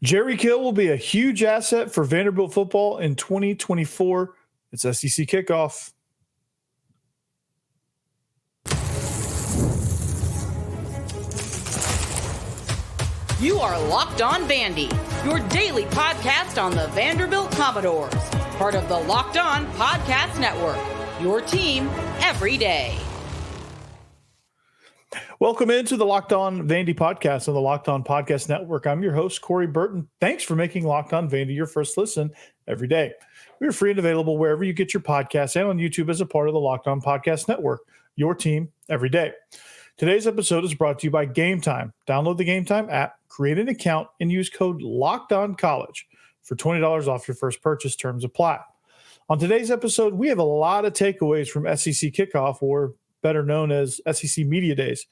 Jerry Kill will be a huge asset for Vanderbilt football in 2024. It's SEC Kickoff. You are Locked On Vandy, your daily podcast on the Vanderbilt Commodores. Part of the Locked On Podcast Network, your team every day. Welcome into the Locked On Vandy podcast on the Locked On Podcast Network. I'm your host, Corey Burton. Thanks for making Locked On Vandy your first listen every day. We are free and available wherever you get your podcasts and on YouTube as a part of the Locked On Podcast Network, your team every day. Today's episode is brought to you by Gametime. Download the Gametime app, create an account, and use code LOCKEDONCollege for $20 off your first purchase. Terms apply. On today's episode, we have a lot of takeaways from SEC Kickoff, or better known as SEC Media Days.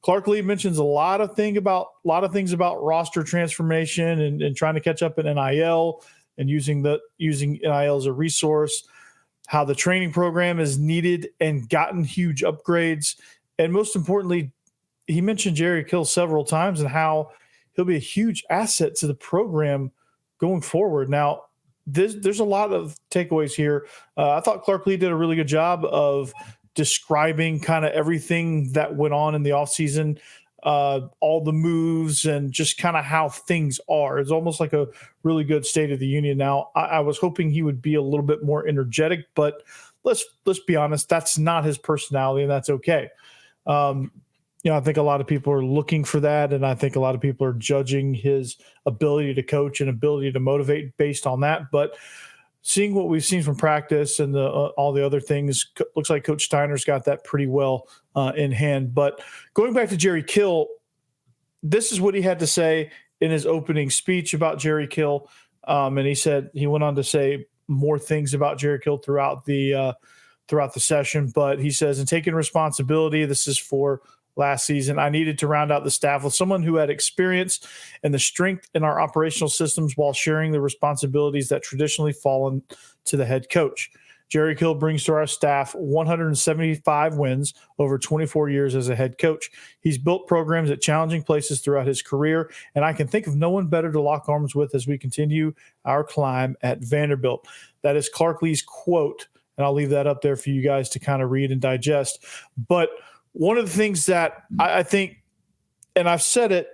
Clark Lee mentions a lot of things about roster transformation and trying to catch up in NIL and using NIL as a resource, how the training program is needed and gotten huge upgrades. And most importantly, he mentioned Jerry Kill several times and how he'll be a huge asset to the program going forward. Now, there's a lot of takeaways here. I thought Clark Lee did a really good job of describing kind of everything that went on in the offseason, all the moves and just kind of how things are. It's almost like a really good State of the Union. Now, I was hoping he would be a little bit more energetic, but let's be honest, that's not his personality, and that's okay. I think a lot of people are looking for that, and I think a lot of people are judging his ability to coach and ability to motivate based on that. But seeing what we've seen from practice and all the other things, looks like Coach Steiner's got that pretty well in hand. But going back to Jerry Kill, this is what he had to say in his opening speech about Jerry Kill. And he went on to say more things about Jerry Kill throughout the session, but he says, in taking responsibility, this is for last season, I needed to round out the staff with someone who had experience and the strength in our operational systems while sharing the responsibilities that traditionally fall to the head coach. Jerry Kill brings to our staff 175 wins over 24 years as a head coach. He's built programs at challenging places throughout his career, and I can think of no one better to lock arms with as we continue our climb at Vanderbilt. That is Clark Lee's quote. And I'll leave that up there for you guys to kind of read and digest. But one of the things that I think, and I've said it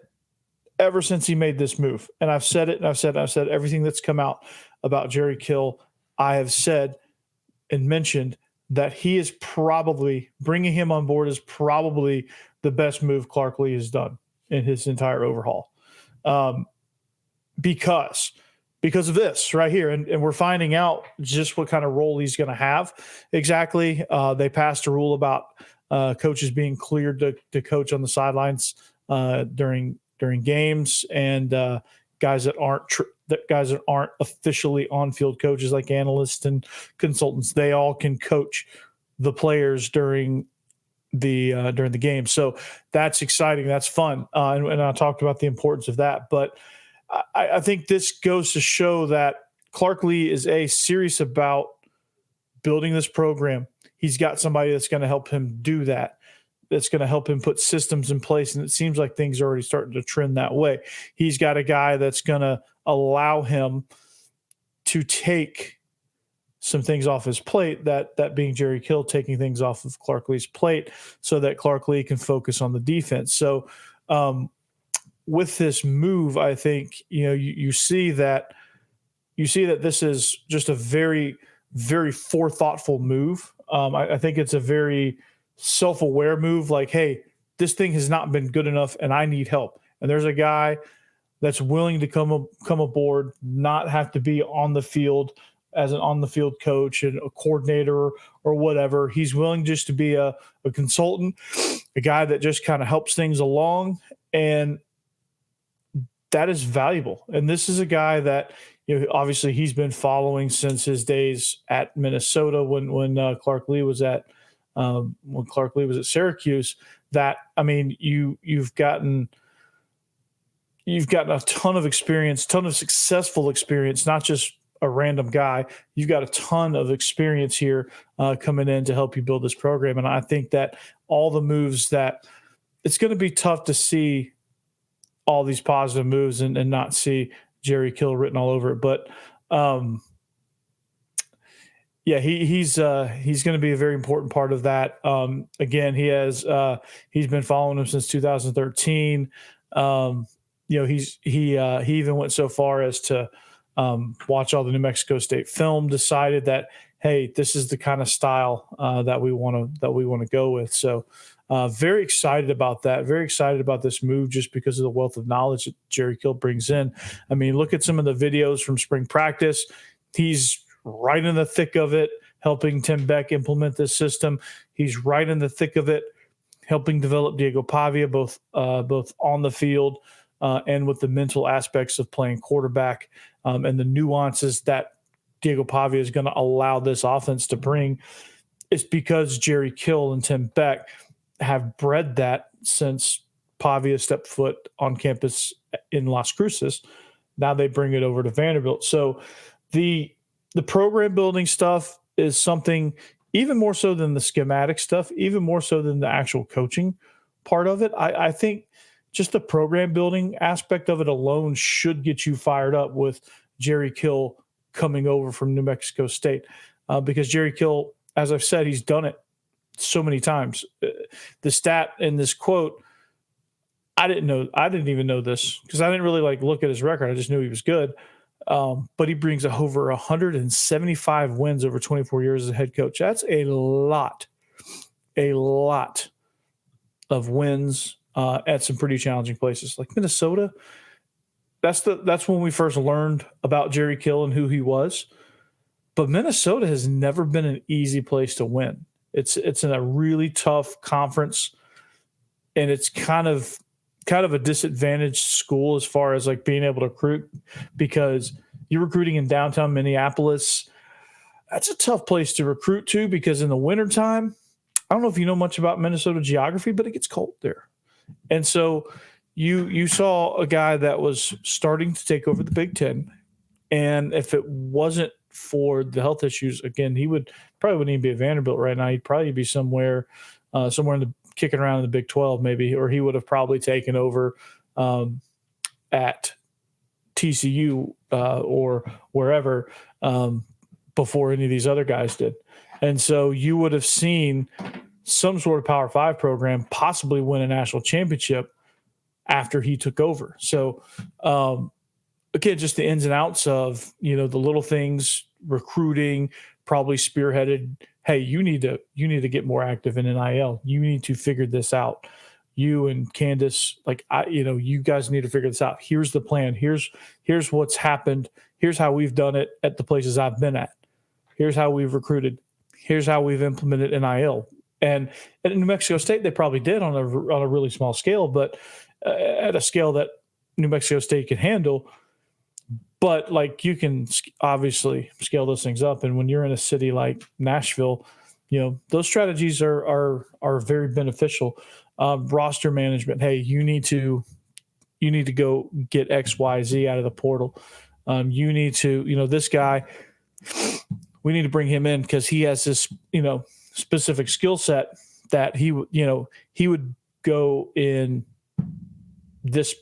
ever since he made this move, and I've said it, and I've said everything that's come out about Jerry Kill, I have said and mentioned that he is probably, bringing him on board is probably the best move Clark Lee has done in his entire overhaul. Because of this right here. And we're finding out just what kind of role he's going to have exactly. They passed a rule about coaches being cleared to coach on the sidelines during games, and guys that aren't officially on-field coaches like analysts and consultants, they all can coach the players during the game. So that's exciting. That's fun. And I talked about the importance of that. But I think this goes to show that Clark Lee is serious about building this program. He's got somebody that's going to help him do that, that's going to help him put systems in place, and it seems like things are already starting to trend that way. He's got a guy that's going to allow him to take some things off his plate, that being Jerry Kill taking things off of Clark Lee's plate so that Clark Lee can focus on the defense. So, with this move, I think you see that this is just a very, very forethoughtful move. I think it's a very self-aware move. Like, hey, this thing has not been good enough, and I need help. And there's a guy that's willing to come aboard, not have to be on the field as an on-the-field coach and a coordinator or whatever. He's willing just to be a consultant, a guy that just kind of helps things along, and that is valuable. And this is a guy that, obviously he's been following since his days at Minnesota when Clark Lee was at Syracuse. That, I mean, you've gotten a ton of experience, ton of successful experience, not just a random guy. You've got a ton of experience here coming in to help you build this program. And I think that all the moves that it's going to be tough to see all these positive moves and not see Jerry Kill written all over it. But yeah, he's going to be a very important part of that. Again, he's been following him since 2013. He even went so far as to watch all the New Mexico State film, decided that, hey, this is the kind of style that we want to go with. So very excited about that. Very excited about this move just because of the wealth of knowledge that Jerry Kill brings in. I mean, look at some of the videos from spring practice. He's right in the thick of it, helping Tim Beck implement this system. He's right in the thick of it, helping develop Diego Pavia, both on the field and with the mental aspects of playing quarterback and the nuances that Diego Pavia is going to allow this offense to bring. It's because Jerry Kill and Tim Beck have bred that since Pavia stepped foot on campus in Las Cruces. Now they bring it over to Vanderbilt. So the program building stuff is something even more so than the schematic stuff, even more so than the actual coaching part of it. I think just the program building aspect of it alone should get you fired up with Jerry Kill coming over from New Mexico State because Jerry Kill, as I've said, he's done it so many times. The stat in this quote, I didn't even know this because I didn't really look at his record. I just knew he was good. But he brings over 175 wins over 24 years as a head coach. That's a lot of wins at some pretty challenging places like Minnesota. That's when we first learned about Jerry Kill and who he was. But Minnesota has never been an easy place to win. It's in a really tough conference, and it's kind of a disadvantaged school as far as being able to recruit because you're recruiting in downtown Minneapolis. That's a tough place to recruit to because in the wintertime, I don't know if you know much about Minnesota geography, but it gets cold there. And so you saw a guy that was starting to take over the Big Ten. And if it wasn't for the health issues, again, he probably wouldn't even be at Vanderbilt right now. He'd probably be somewhere in the kicking around in the Big 12 maybe, or he would have probably taken over at TCU or wherever before any of these other guys did. And so you would have seen some sort of Power 5 program possibly win a national championship after he took over. So again, just the ins and outs of, the little things, recruiting, probably spearheaded. Hey, you need to get more active in NIL. You need to figure this out. You and Candace, you guys need to figure this out. Here's the plan. Here's what's happened. Here's how we've done it at the places I've been at. Here's how we've recruited. Here's how we've implemented NIL. And at New Mexico State, they probably did on a really small scale, but at a scale that New Mexico State can handle. But you can obviously scale those things up. And when you're in a city like Nashville, those strategies are very beneficial. Roster management. Hey, you need to go get X, Y, Z out of the portal. You need to, this guy, we need to bring him in because he has this, specific skill set that he would go in this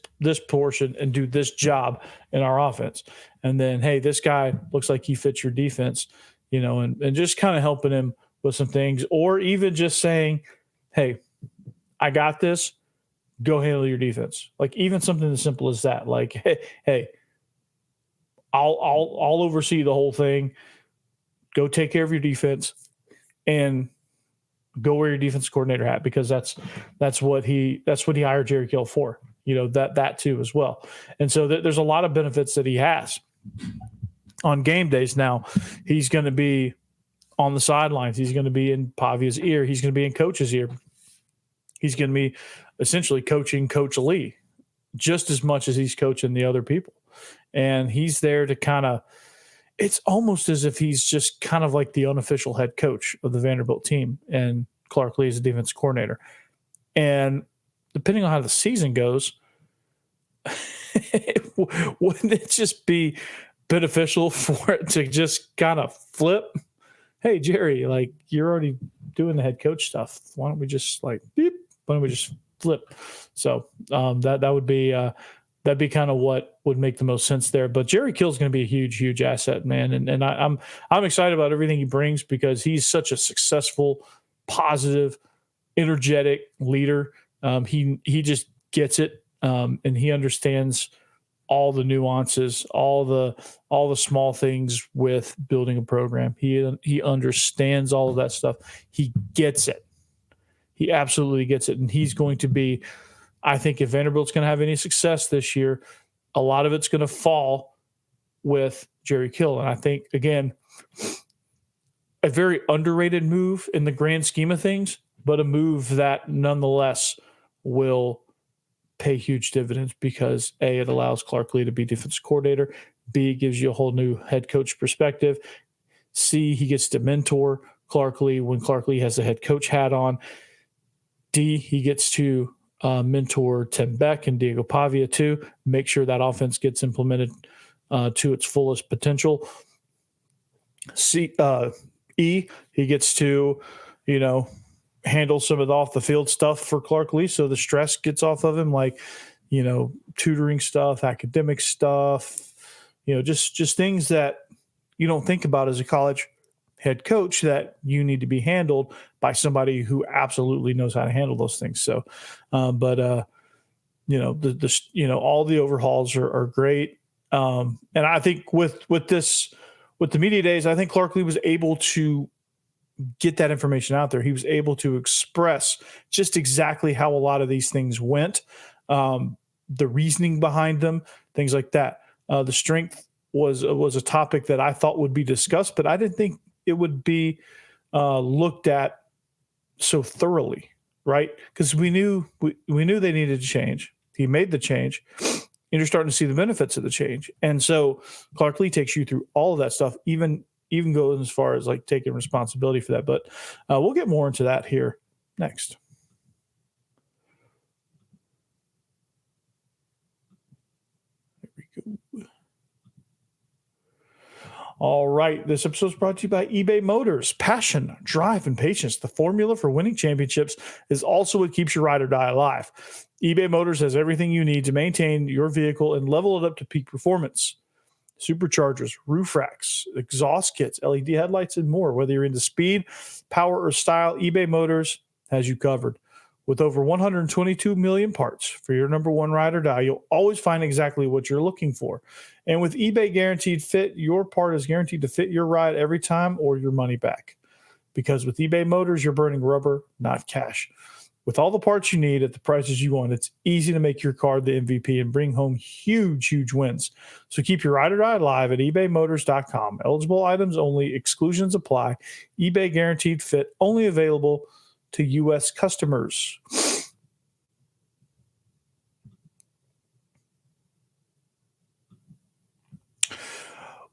portion and do this job in our offense. And then, hey, this guy looks like he fits your defense, and just kind of helping him with some things, or even just saying, hey, I got this, go handle your defense. Even something as simple as that. Hey, I'll oversee the whole thing. Go take care of your defense and go wear your defense coordinator hat because that's what he hired Jerry Kill for. That too as well. And so there's a lot of benefits that he has on game days. Now he's going to be on the sidelines. He's going to be in Pavia's ear. He's going to be in Coach's ear. He's going to be essentially coaching Coach Lee just as much as he's coaching the other people. And he's there to it's almost as if he's just kind of like the unofficial head coach of the Vanderbilt team. And Clark Lee is the defense coordinator. And depending on how the season goes, wouldn't it just be beneficial for it to just kind of flip? Hey, Jerry, you're already doing the head coach stuff. Why don't we just beep? Why don't we just flip? So that would be That'd be kind of what would make the most sense there. But Jerry Kill's going to be a huge, huge asset, man. And I'm excited about everything he brings because he's such a successful, positive, energetic leader. He just gets it, and he understands all the nuances, all the small things with building a program. He understands all of that stuff. He gets it. He absolutely gets it, and he's going to be. I think if Vanderbilt's going to have any success this year, a lot of it's going to fall with Jerry Kill. And I think, again, a very underrated move in the grand scheme of things, but a move that nonetheless will pay huge dividends because, A, it allows Clark Lee to be defensive coordinator. B, it gives you a whole new head coach perspective. C, he gets to mentor Clark Lee when Clark Lee has the head coach hat on. D, he gets to mentor Tim Beck and Diego Pavia too. Make sure that offense gets implemented to its fullest potential. E, he gets to, handle some of the off the field stuff for Clark Lee, so the stress gets off of him, like tutoring stuff, academic stuff, just things that you don't think about as a college head coach that you need to be handled by somebody who absolutely knows how to handle those things. So, all the overhauls are great. And I think with the media days, I think Clark Lee was able to get that information out there. He was able to express just exactly how a lot of these things went, the reasoning behind them, things like that. The strength was a topic that I thought would be discussed, but I didn't think it would be looked at so thoroughly, right? Because we knew they needed to change. He made the change, and you're starting to see the benefits of the change. And so Clark Lee takes you through all of that stuff, even goes as far as like taking responsibility for that. But we'll get more into that here next. There we go. All right. This episode is brought to you by eBay Motors. Passion, drive, and patience. The formula for winning championships is also what keeps your ride or die alive. eBay Motors has everything you need to maintain your vehicle and level it up to peak performance. Superchargers, roof racks, exhaust kits, LED headlights, and more. Whether you're into speed, power, or style, eBay Motors has you covered. With over 122 million parts for your number one ride or die, you'll always find exactly what you're looking for. And with eBay Guaranteed Fit, your part is guaranteed to fit your ride every time or your money back. Because with eBay Motors, you're burning rubber, not cash. With all the parts you need at the prices you want, it's easy to make your car the MVP and bring home huge, huge wins. So keep your ride or die alive at ebaymotors.com. Eligible items only. Exclusions apply. eBay Guaranteed Fit only available to U.S. customers.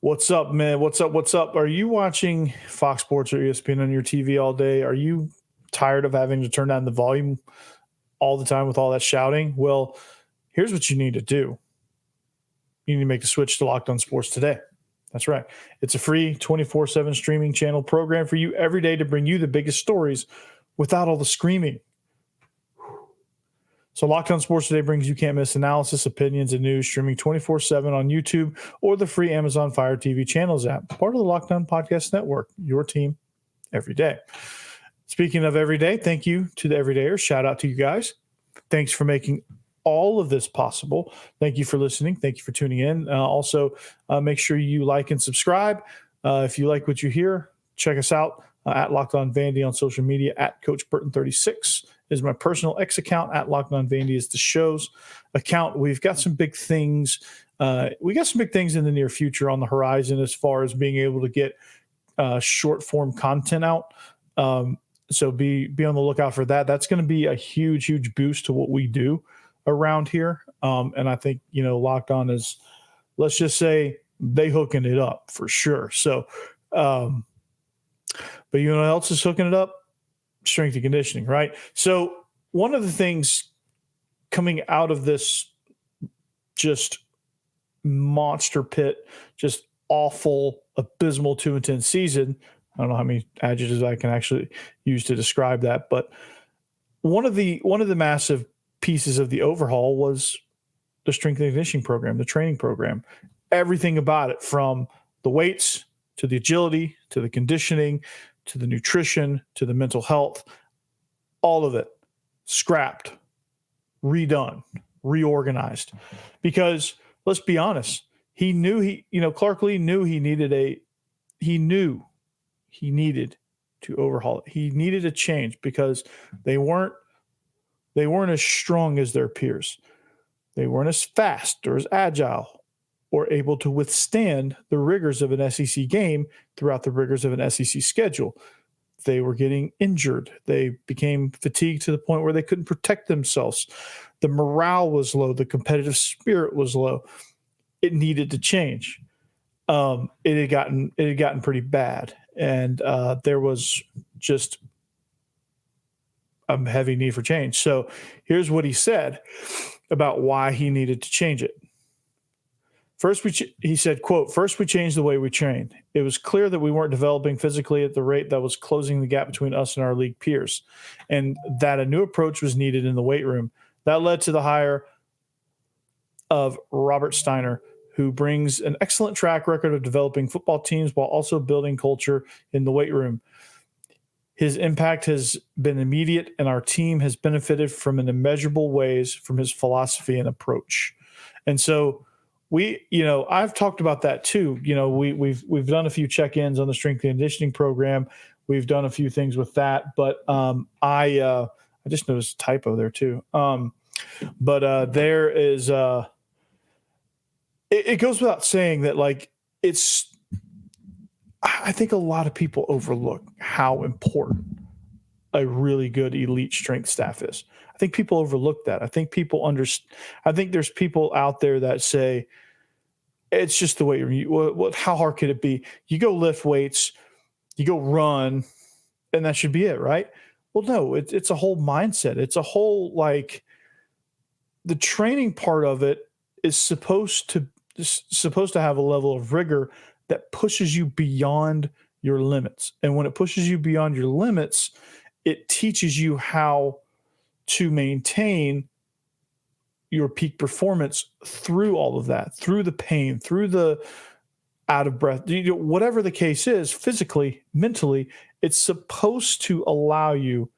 What's up, man? What's up? Are you watching Fox Sports or ESPN on your TV all day? Are you tired of having to turn down the volume all the time with all that shouting? Well, here's what you need to do. You need to make the switch to Locked On Sports today. That's right. It's a free 24/7 streaming channel program for you every day to bring you the biggest stories without all the screaming. So Locked On Sports Today brings you can't-miss analysis, opinions, and news streaming 24/7 on YouTube or the free Amazon Fire TV Channels app, part of the Locked On Podcast Network, your team every day. Speaking of every day, thank you to the everydayers. Shout out to you guys. Thanks for making all of this possible. Thank you for listening. Thank you for tuning in. Also, make sure you like and subscribe. If you like what you hear, check us out at Locked On Vandy on social media. At Coach Burton 36 is my personal X account. At Locked On Vandy is the show's account. We've got some big things. We got some big things in the near future on the horizon as far as being able to get short form content out. So be on the lookout for that. That's going to be a huge, huge boost to what we do around here. And I think, Locked On is, let's just say, they hooking it up for sure. So, but you know what else is hooking it up? Strength and conditioning, right? So one of the things coming out of this just monster pit, just awful, abysmal 2-10 season, I don't know how many adjectives I can actually use to describe that, but one of the massive pieces of the overhaul was the strength and conditioning program, the training program, everything about it, from the weights to the agility, to the conditioning, to the nutrition, to the mental health, all of it scrapped, redone, reorganized. Because let's be honest, Clark Lee knew he needed to overhaul it. He needed a change because they weren't as strong as their peers. They weren't as fast or as agile or able to withstand the rigors of an SEC game throughout the rigors of an SEC schedule. They were getting injured. They became fatigued to the point where they couldn't protect themselves. The morale was low. The competitive spirit was low. It needed to change. It had gotten pretty bad, and there was just a heavy need for change. So here's what he said about why he needed to change it. He said, quote, "First, we changed the way we trained. It was clear that we weren't developing physically at the rate that was closing the gap between us and our league peers, and that a new approach was needed in the weight room. That led to the hire of Robert Steiner, who brings an excellent track record of developing football teams while also building culture in the weight room. His impact has been immediate, and our team has benefited from in immeasurable ways from his philosophy and approach." And so I've talked about that too. We've done a few check-ins on the strength and conditioning program. We've done a few things with that, but I just noticed a typo there too. But there is it goes without saying that, like, I think a lot of people overlook how important a really good elite strength staff is. I think people overlook that. I think there's people out there that say it's just the way how hard could it be? You go lift weights, you go run, and that should be it, right? Well, no, it's a whole mindset. It's a whole, like, the training part of it is supposed to have a level of rigor that pushes you beyond your limits. And when it pushes you beyond your limits, it teaches you how to maintain your peak performance through all of that, through the pain, through the out of breath, whatever the case is, physically, mentally, it's supposed to allow you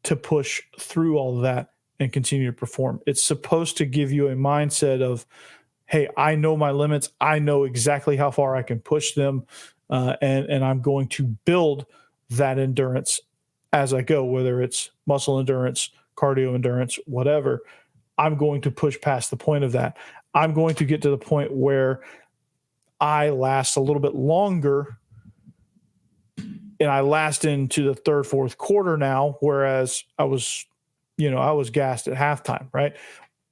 to push through all of that and continue to perform. It's supposed to give you a mindset of, hey, I know my limits. I know exactly how far I can push them, and I'm going to build that endurance as I go, whether it's muscle endurance, cardio endurance, whatever. I'm going to push past the point of that. I'm going to get to the point where I last a little bit longer, and I last into the third, fourth quarter now, whereas I was gassed at halftime, right?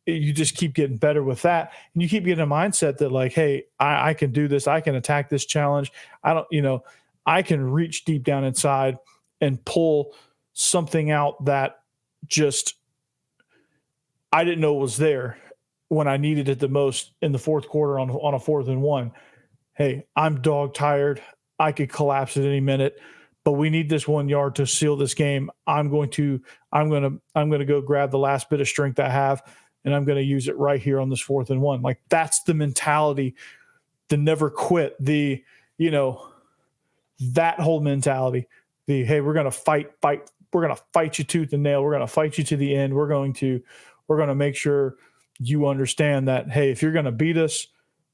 You just keep getting better with that. And you keep getting a mindset that, like, hey, I can do this. I can attack this challenge. I can reach deep down inside and pull something out that just I didn't know was there when I needed it the most in the fourth quarter on a 4th and 1. Hey, I'm dog tired. I could collapse at any minute, but we need this 1 yard to seal this game. I'm going to go grab the last bit of strength I have, and I'm going to use it right here on this 4th and 1. Like, that's the mentality, the never quit, that whole mentality. Hey, we're going to fight. We're going to fight you tooth and nail. We're going to fight you to the end. We're going to make sure you understand that, hey, if you're going to beat us,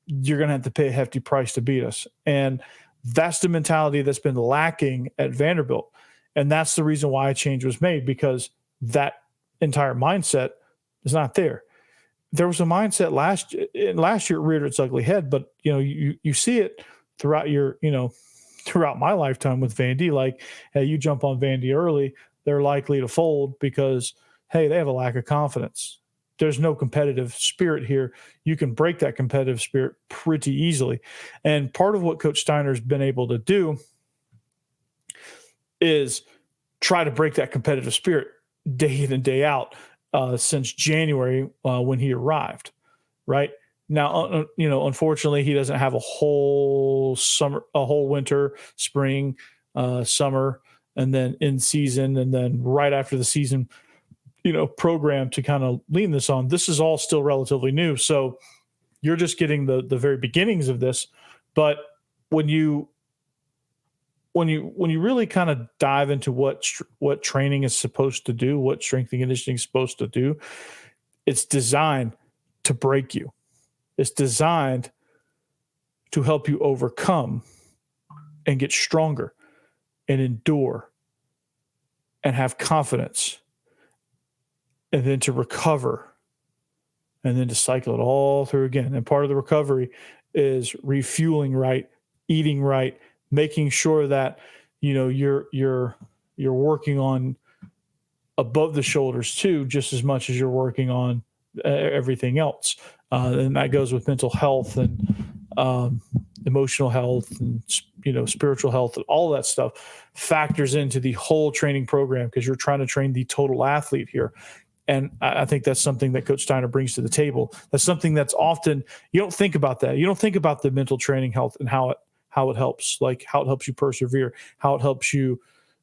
you're going to have to pay a hefty price to beat us. And that's the mentality that's been lacking at Vanderbilt. And that's the reason why a change was made, because that entire mindset is not there. There was a mindset last year. It reared its ugly head, but you see it throughout throughout my lifetime with Vandy. Like, hey, you jump on Vandy early, they're likely to fold because, hey, they have a lack of confidence. There's no competitive spirit here. You can break that competitive spirit pretty easily. And part of what Coach Steiner's been able to do is try to break that competitive spirit day in and day out since January when he arrived, right? Now, unfortunately, he doesn't have a whole winter, spring, summer, and then in season, and then right after the season program to kind of lean this on. This is all still relatively new. So you're just getting the very beginnings of this. But when you really kind of dive into what training is supposed to do, what strength and conditioning is supposed to do, it's designed to break you. It's designed to help you overcome and get stronger and endure and have confidence, and then to recover, and then to cycle it all through again. And part of the recovery is refueling right, eating right, making sure that you're working on above the shoulders too, just as much as you're working on everything else. And that goes with mental health and emotional health and spiritual health, and all that stuff factors into the whole training program, because you're trying to train the total athlete here. And I think that's something that Coach Steiner brings to the table. That's something that's often, you don't think about that. You don't think about the mental training health and how it helps, like how it helps you persevere, how it helps you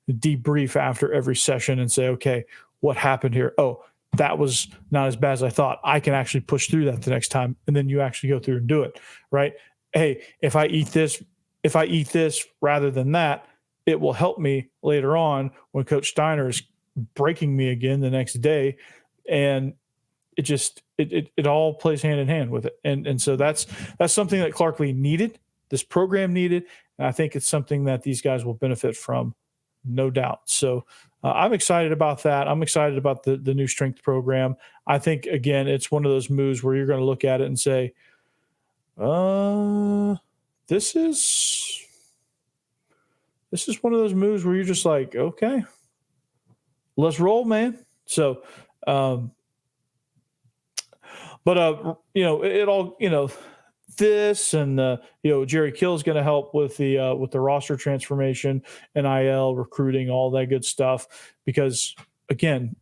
debrief after every session and say, okay, what happened here? Oh, that was not as bad as I thought. I can actually push through that the next time. And then you actually go through and do it, right? Hey, if I eat this rather than that, it will help me later on when Coach Steiner is breaking me again the next day. And it all plays hand in hand with it. And so that's something that Clark Lea needed, this program needed. And I think it's something that these guys will benefit from, no doubt. So I'm excited about that. I'm excited about the new strength program. I think, again, it's one of those moves where you're going to look at it and say, this is one of those moves where you're just like, okay, let's roll, man. So, it all, this and Jerry Kill is going to help with the roster transformation, NIL, recruiting, all that good stuff. Because again,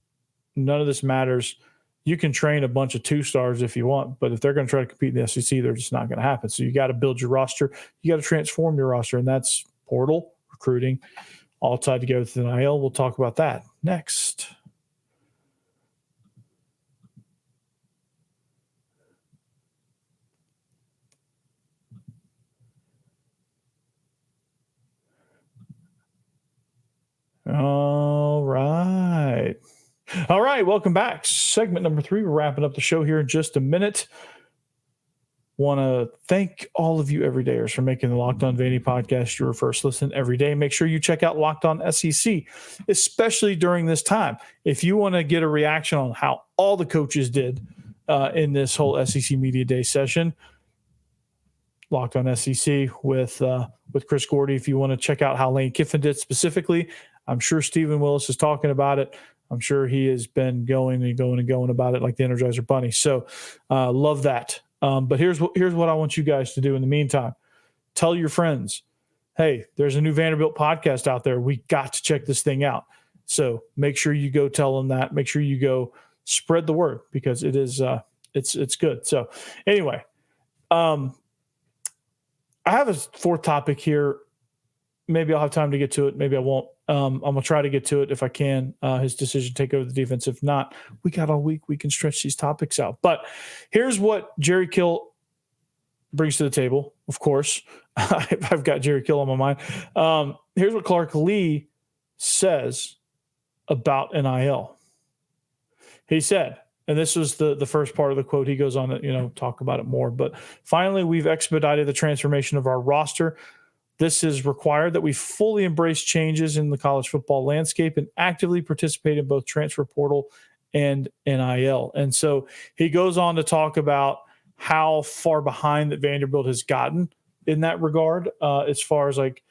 none of this matters. You can train a bunch of 2-stars if you want, but if they're going to try to compete in the SEC, they're just not going to happen. So you got to build your roster. You got to transform your roster, and that's portal, recruiting, all tied together with NIL. We'll talk about that next. All right. Welcome back. Segment number 3. We're wrapping up the show here in just a minute. Want to thank all of you everydayers for making the Locked On Vandy podcast your first listen every day. Make sure you check out Locked On SEC, especially during this time. If you want to get a reaction on how all the coaches did in this whole SEC Media Day session, Locked On SEC with Chris Gordy. If you want to check out how Lane Kiffin did specifically, I'm sure Stephen Willis is talking about it. I'm sure he has been going about it like the Energizer Bunny. So love that. But here's what I want you guys to do in the meantime. Tell your friends, hey, there's a new Vanderbilt podcast out there. We got to check this thing out. So make sure you go tell them that. Make sure you go spread the word, because it is it's good. So anyway, I have a fourth topic here. Maybe I'll have time to get to it. Maybe I won't. I'm going to try to get to it if I can. His decision to take over the defense. If not, we got all week. We can stretch these topics out. But here's what Jerry Kill brings to the table, of course. I've got Jerry Kill on my mind. Here's what Clark Lea says about NIL. He said, and this was the first part of the quote. He goes on to talk about it more. But finally, we've expedited the transformation of our roster. This is required that we fully embrace changes in the college football landscape and actively participate in both transfer portal and NIL. And so he goes on to talk about how far behind that Vanderbilt has gotten in that regard, as far as like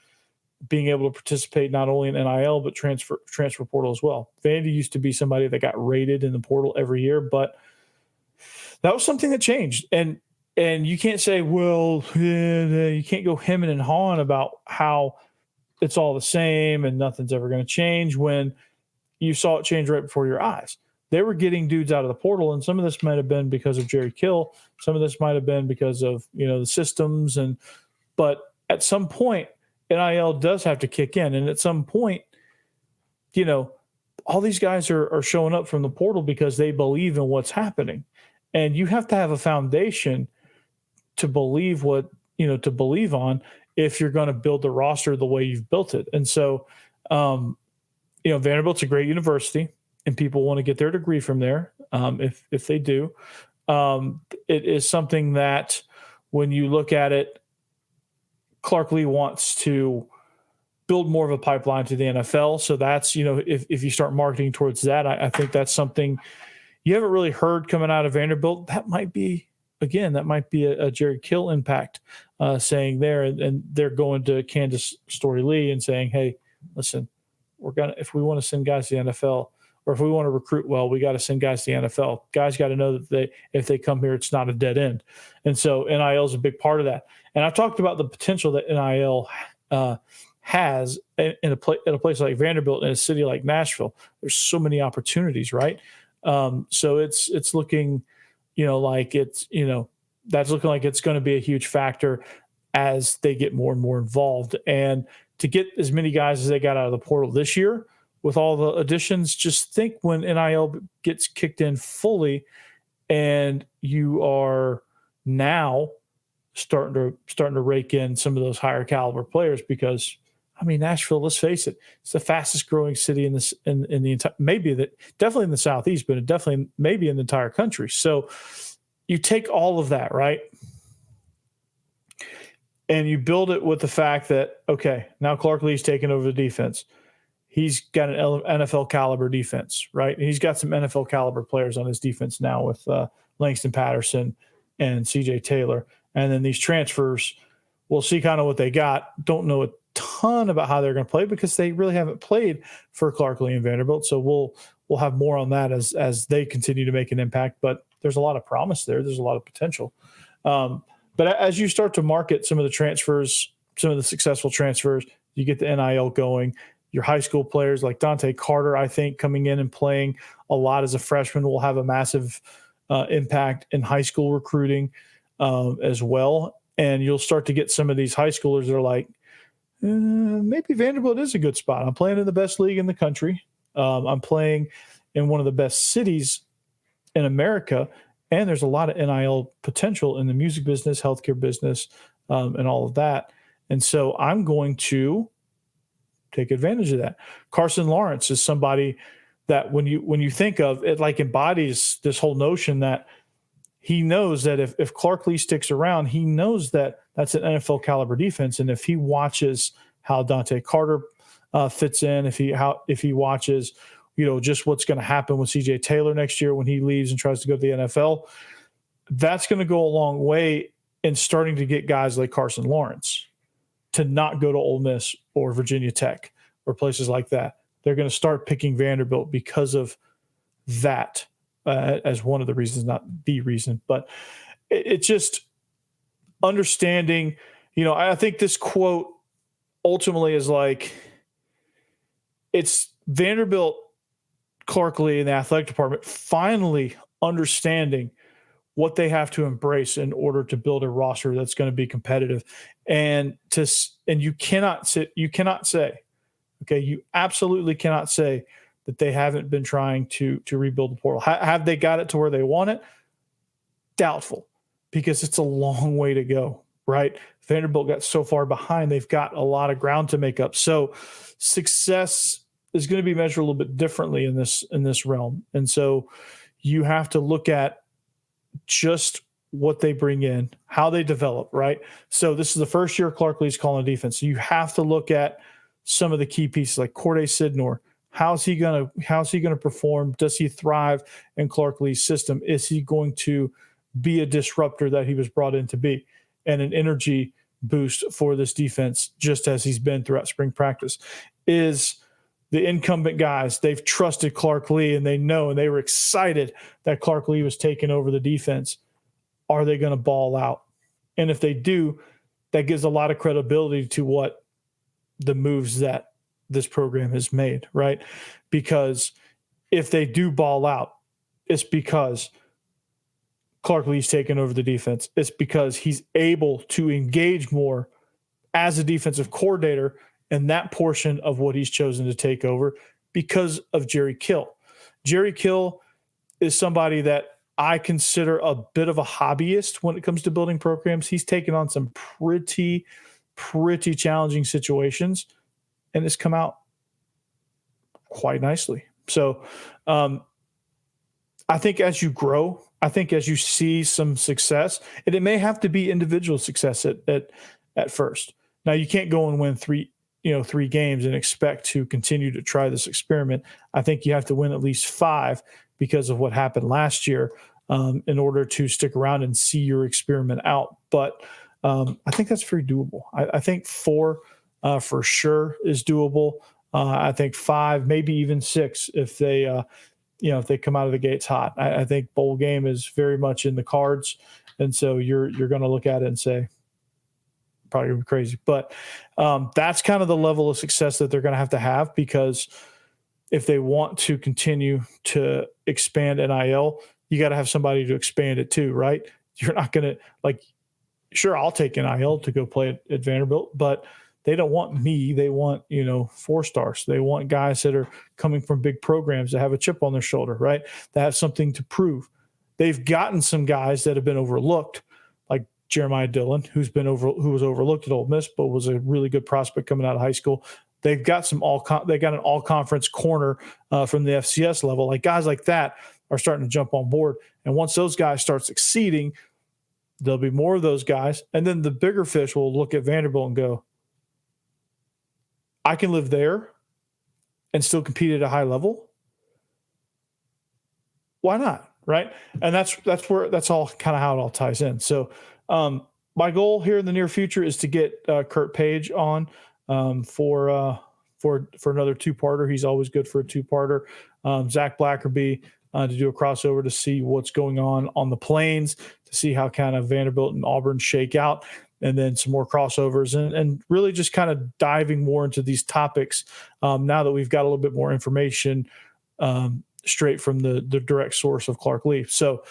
being able to participate not only in NIL, but transfer portal as well. Vandy used to be somebody that got rated in the portal every year, but that was something that changed. And you can't say, well, you can't go hemming and hawing about how it's all the same and nothing's ever going to change when you saw it change right before your eyes. They were getting dudes out of the portal, and some of this might have been because of Jerry Kill. Some of this might have been because of the systems. But at some point, NIL does have to kick in. And at some point, all these guys are showing up from the portal because they believe in what's happening. And you have to have a foundation to believe to believe on if you're going to build the roster the way you've built it. And so, Vanderbilt's a great university and people want to get their degree from there. If they do, it is something that when you look at it, Clark Lee wants to build more of a pipeline to the NFL. So that's, if you start marketing towards that, I think that's something you haven't really heard coming out of Vanderbilt. That might be a Jerry Kill impact saying there, and they're going to Candace Story Lee and saying, hey, listen, if we want to send guys to the NFL, or if we want to recruit well, we got to send guys to the NFL. Guys got to know that if they come here, it's not a dead end. And so NIL is a big part of that. And I've talked about the potential that NIL has at a place like Vanderbilt, in a city like Nashville. There's so many opportunities, right? So it's looking, that's looking like it's going to be a huge factor as they get more and more involved. And to get as many guys as they got out of the portal this year with all the additions, just think when NIL gets kicked in fully and you are now starting to rake in some of those higher caliber players, because Nashville, let's face it, it's the fastest growing city in the entire, definitely in the Southeast, but definitely maybe in the entire country. So you take all of that, right? And you build it with the fact that, okay, now Clark Lee's taken over the defense. He's got an NFL caliber defense, right? And he's got some NFL caliber players on his defense now with Langston Patterson and CJ Taylor. And then these transfers, we'll see kind of what they got. Don't know a ton about how they're going to play because they really haven't played for Clark Lee and Vanderbilt. So we'll have more on that as they continue to make an impact. But there's a lot of promise there. There's a lot of potential. But as you start to market some of the transfers, some of the successful transfers, you get the NIL going. Your high school players like Dante Carter, I think, coming in and playing a lot as a freshman will have a massive impact in high school recruiting as well. And you'll start to get some of these high schoolers that are like, maybe Vanderbilt is a good spot. I'm playing in the best league in the country. I'm playing in one of the best cities in America. And there's a lot of NIL potential in the music business, healthcare business, and all of that. And so I'm going to take advantage of that. Carson Lawrence is somebody that when you think of it, like embodies this whole notion that he knows that if Clark Lee sticks around, he knows that that's an NFL caliber defense. And if he watches how Dante Carter fits in, if he watches, just what's going to happen with CJ Taylor next year when he leaves and tries to go to the NFL, that's going to go a long way in starting to get guys like Carson Lawrence to not go to Ole Miss or Virginia Tech or places like that. They're going to start picking Vanderbilt because of that as one of the reasons, not the reason. But it's just understanding, I think this quote ultimately is like, it's Vanderbilt, Clark Lee, and the athletic department finally understanding what they have to embrace in order to build a roster that's going to be competitive. And you cannot say, okay, you absolutely cannot say that they haven't been trying to rebuild the portal. Have they got it to where they want it? Doubtful, because it's a long way to go, right? Vanderbilt got so far behind, they've got a lot of ground to make up. So success is going to be measured a little bit differently in this realm. And so you have to look at just what they bring in, how they develop, right? So this is the first year Clark Lee's calling defense. So you have to look at some of the key pieces like Corday Sidnor. How's he going to perform? Does he thrive in Clark Lee's system? Is he going to be a disruptor that he was brought in to be, and an energy boost for this defense, just as he's been throughout spring practice? Is the incumbent guys, they've trusted Clark Lee and they know, and they were excited that Clark Lee was taking over the defense. Are they going to ball out? And if they do, that gives a lot of credibility to what the moves that this program has made, right? Because if they do ball out, it's because Clark Lee's taken over the defense. It's because he's able to engage more as a defensive coordinator, and that portion of what he's chosen to take over because of Jerry Kill. Jerry Kill is somebody that I consider a bit of a hobbyist when it comes to building programs. He's taken on some pretty challenging situations and has come out quite nicely. So I think as you grow, I think as you see some success, and it may have to be individual success at first. Now you can't go and win three games and expect to continue to try this experiment. I think you have to win at least 5 because of what happened last year in order to stick around and see your experiment out. But I think that's very doable. I think 4 for sure is doable. I think 5, maybe even 6 if they if they come out of the gates hot. I think bowl game is very much in the cards, and so you're going to look at it and say, probably gonna be crazy. But that's kind of the level of success that they're going to have, because if they want to continue to expand NIL, you got to have somebody to expand it too, right? You're not going to sure, I'll take NIL to go play at Vanderbilt, but they don't want me. They want, 4 stars. They want guys that are coming from big programs that have a chip on their shoulder, right? That have something to prove. They've gotten some guys that have been overlooked, like Jeremiah Dillon, who was overlooked at Ole Miss, but was a really good prospect coming out of high school. They've got they got an all-conference corner from the FCS level. Like guys like that are starting to jump on board. And once those guys start succeeding, there'll be more of those guys. And then the bigger fish will look at Vanderbilt and go, I can live there and still compete at a high level. Why not? Right. And that's all kind of how it all ties in. So my goal here in the near future is to get Kurt Page on for another 2-parter. He's always good for a 2-parter. Zach Blackerby to do a crossover to see what's going on the plains, to see how kind of Vanderbilt and Auburn shake out, and then some more crossovers and really just kind of diving more into these topics now that we've got a little bit more information straight from the direct source of Clark Leaf. So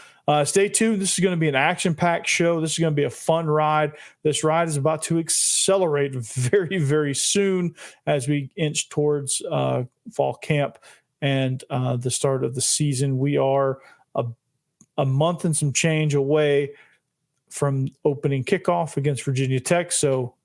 stay tuned. This is going to be an action-packed show. This is going to be a fun ride. This ride is about to accelerate very, very soon as we inch towards fall camp and the start of the season. We are a month and some change away from opening kickoff against Virginia Tech. So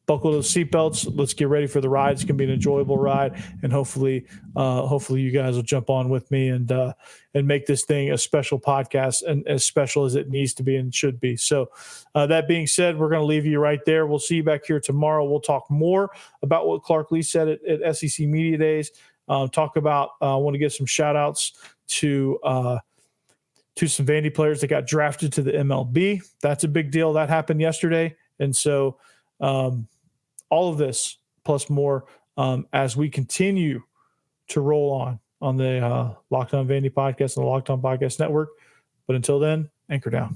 buckle those seatbelts. Let's get ready for the ride. It's going to be an enjoyable ride, and hopefully you guys will jump on with me and make this thing a special podcast, and as special as it needs to be and should be. So that being said, we're going to leave you right there. We'll see you back here tomorrow. We'll talk more about what Clark Lee said at SEC Media Days. Talk about I want to give some shout outs to some Vandy players that got drafted to the MLB. That's a big deal. That happened yesterday. And so all of this plus more as we continue to roll on the Locked On Vandy podcast and the Locked On Podcast Network. But until then, anchor down.